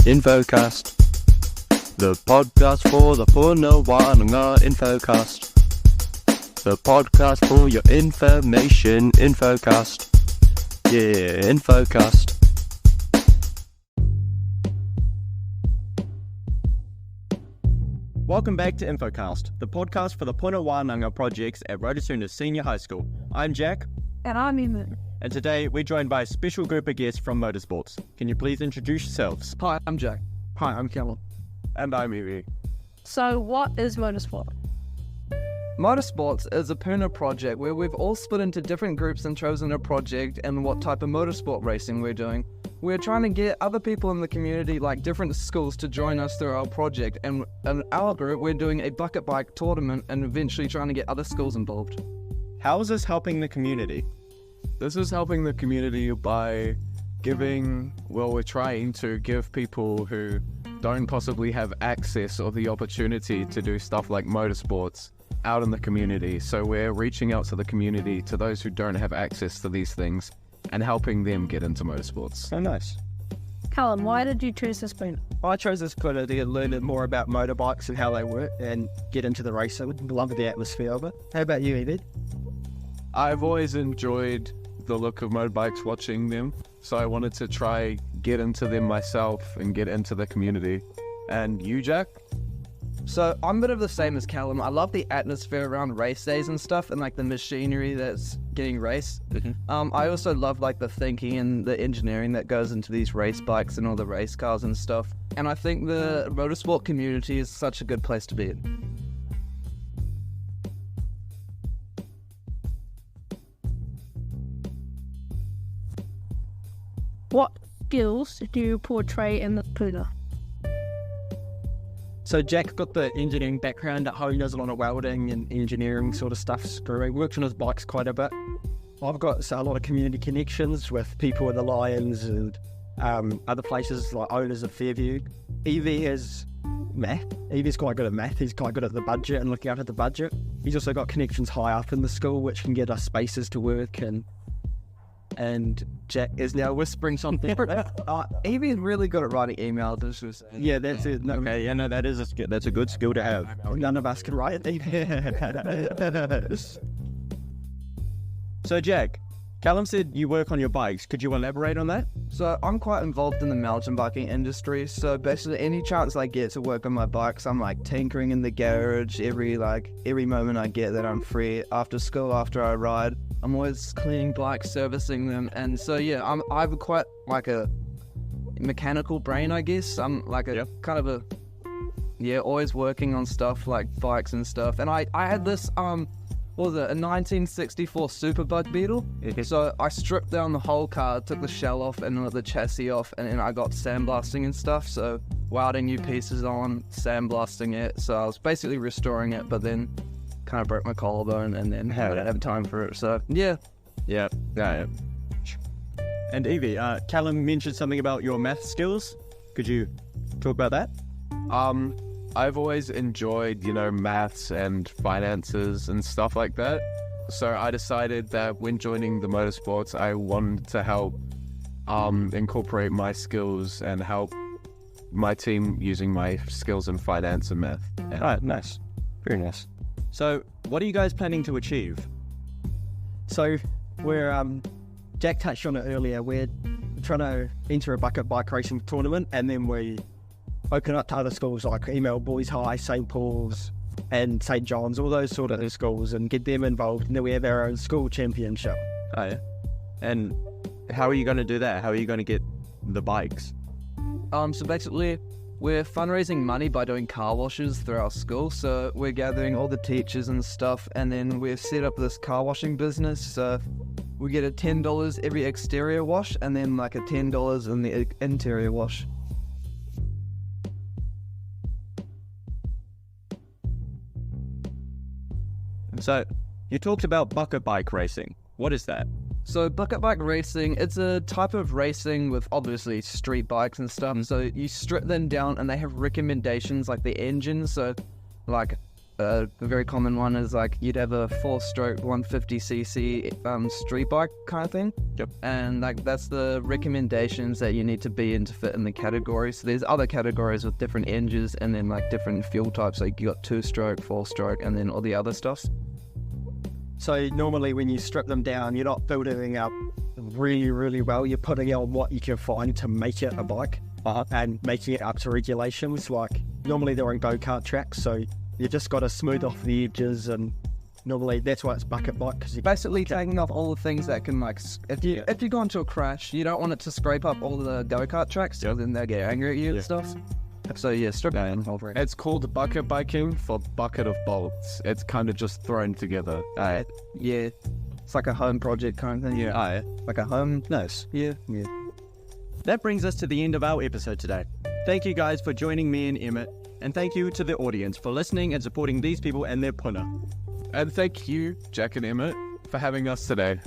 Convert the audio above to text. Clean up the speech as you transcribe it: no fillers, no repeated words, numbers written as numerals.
Infocast, the podcast for the Puna Wānanga. Infocast, the podcast for your information. Infocast, yeah, Infocast. Welcome back to Infocast, the podcast for the Puna Wānanga projects at Rotosuna Senior High School. I'm Jack. And I'm Emmet. And today we're joined by a special group of guests from Motorsports. Can you please introduce yourselves? Hi, I'm Jack. Hi, I'm Callum. And I'm Evie. So what is motorsport? Motorsports is a Puna project where we've all split into different groups and chosen a project and what type of motorsport racing we're doing. We're trying to get other people in the community, like different schools, to join us through our project. And in our group, we're doing a bucket bike tournament and eventually trying to get other schools involved. How is this helping the community? This is helping the community by we're trying to give people who don't possibly have access or the opportunity to do stuff like motorsports out in the community. So we're reaching out to the community, to those who don't have access to these things, and helping them get into motorsports. Oh, nice. Callum, why did you choose this Puna? I chose this Puna to learn more about motorbikes and how they work and get into the racing. Love the atmosphere of it. How about you, Evie? I've always enjoyed the look of motorbikes, watching them, so I wanted to try get into them myself and get into the community. And you, Jack? So I'm a bit of the same as Callum. I love the atmosphere around race days and stuff, and like the machinery that's getting raced. I also love like the thinking and the engineering that goes into these race bikes and all the race cars and stuff. And I think the motorsport community is such a good place to be in. What skills do you portray in the Puna? So Jack's got the engineering background at home. He does a lot of welding and engineering sort of stuff, screwing. Works on his bikes quite a bit. I've got a lot of community connections with people in the Lions and other places like owners of Fairview. Evie has math. Evie's quite good at math. He's quite good at the budget and looking after the budget. He's also got connections high up in the school, which can get us spaces to work and Jack is now whispering something. Evie's really good at writing emails, as she was saying. Yeah, that's it. No, Okay, yeah, no, that's a good skill to have. none of us can write it. So, Jack, Callum said you work on your bikes. Could you elaborate on that? So I'm quite involved in the mountain biking industry. So basically any chance I get to work on my bikes, I'm like tinkering in the garage every moment I get that I'm free after school, after I ride. I'm always cleaning bikes, servicing them. And so yeah, I've quite like a mechanical brain, I guess. I'm like a kind of always working on stuff like bikes and stuff. And I had this what was it, a 1964 Superbug Beetle. So I stripped down the whole car, took the shell off and the chassis off, and then I got sandblasting and stuff. So welding new pieces on, sandblasting it. So I was basically restoring it, but then kind of broke my collarbone and then I didn't have time for it. So yeah. Yeah. And Evie, Callum mentioned something about your math skills. Could you talk about that? I've always enjoyed, maths and finances and stuff like that. So I decided that when joining the motorsports, I wanted to help incorporate my skills and help my team using my skills in finance and math. All right, nice. Very nice. So, what are you guys planning to achieve? So we're Jack touched on it earlier. We're trying to enter a bucket bike racing tournament, and then we open up to other schools like Email Boys High, St. Paul's and St. John's, all those sort of schools, and get them involved. And then we have our own school championship. Oh, yeah. And how are you going to do that? How are you going to get the bikes? So basically, we're fundraising money by doing car washes through our school. So we're gathering all the teachers and stuff, and then we've set up this car washing business. So we get a $10 every exterior wash, and then like a $10 in the interior wash. So, you talked about bucket bike racing. What is that? So bucket bike racing, it's a type of racing with obviously street bikes and stuff. So you strip them down and they have recommendations like the engine. So like a very common one is like you'd have a 4-stroke 150cc street bike kind of thing. Yep. And like that's the recommendations that you need to be in to fit in the category. So there's other categories with different engines and then like different fuel types. Like you got 2-stroke, 4-stroke, and then all the other stuff. So normally when you strip them down, you're not building up really, really well. You're putting on what you can find to make it a bike and making it up to regulations. Like normally they're on go-kart tracks, so you just got to smooth off the edges, and normally that's why it's bucket bike, because you Basically taking off all the things that can like, if you go into a crash, you don't want it to scrape up all the go-kart tracks, so then they get angry at you and stuff. So yeah, strip down over it. It's called bucket biking for bucket of bolts. It's kind of just thrown together. Yeah, it's like a home project kind of thing. Aye. Like a home. Nice. Yeah. That brings us to the end of our episode today. Thank you guys for joining me and Emmett, and thank you to the audience for listening and supporting these people and their puna. And thank you, Jack and Emmet, for having us today.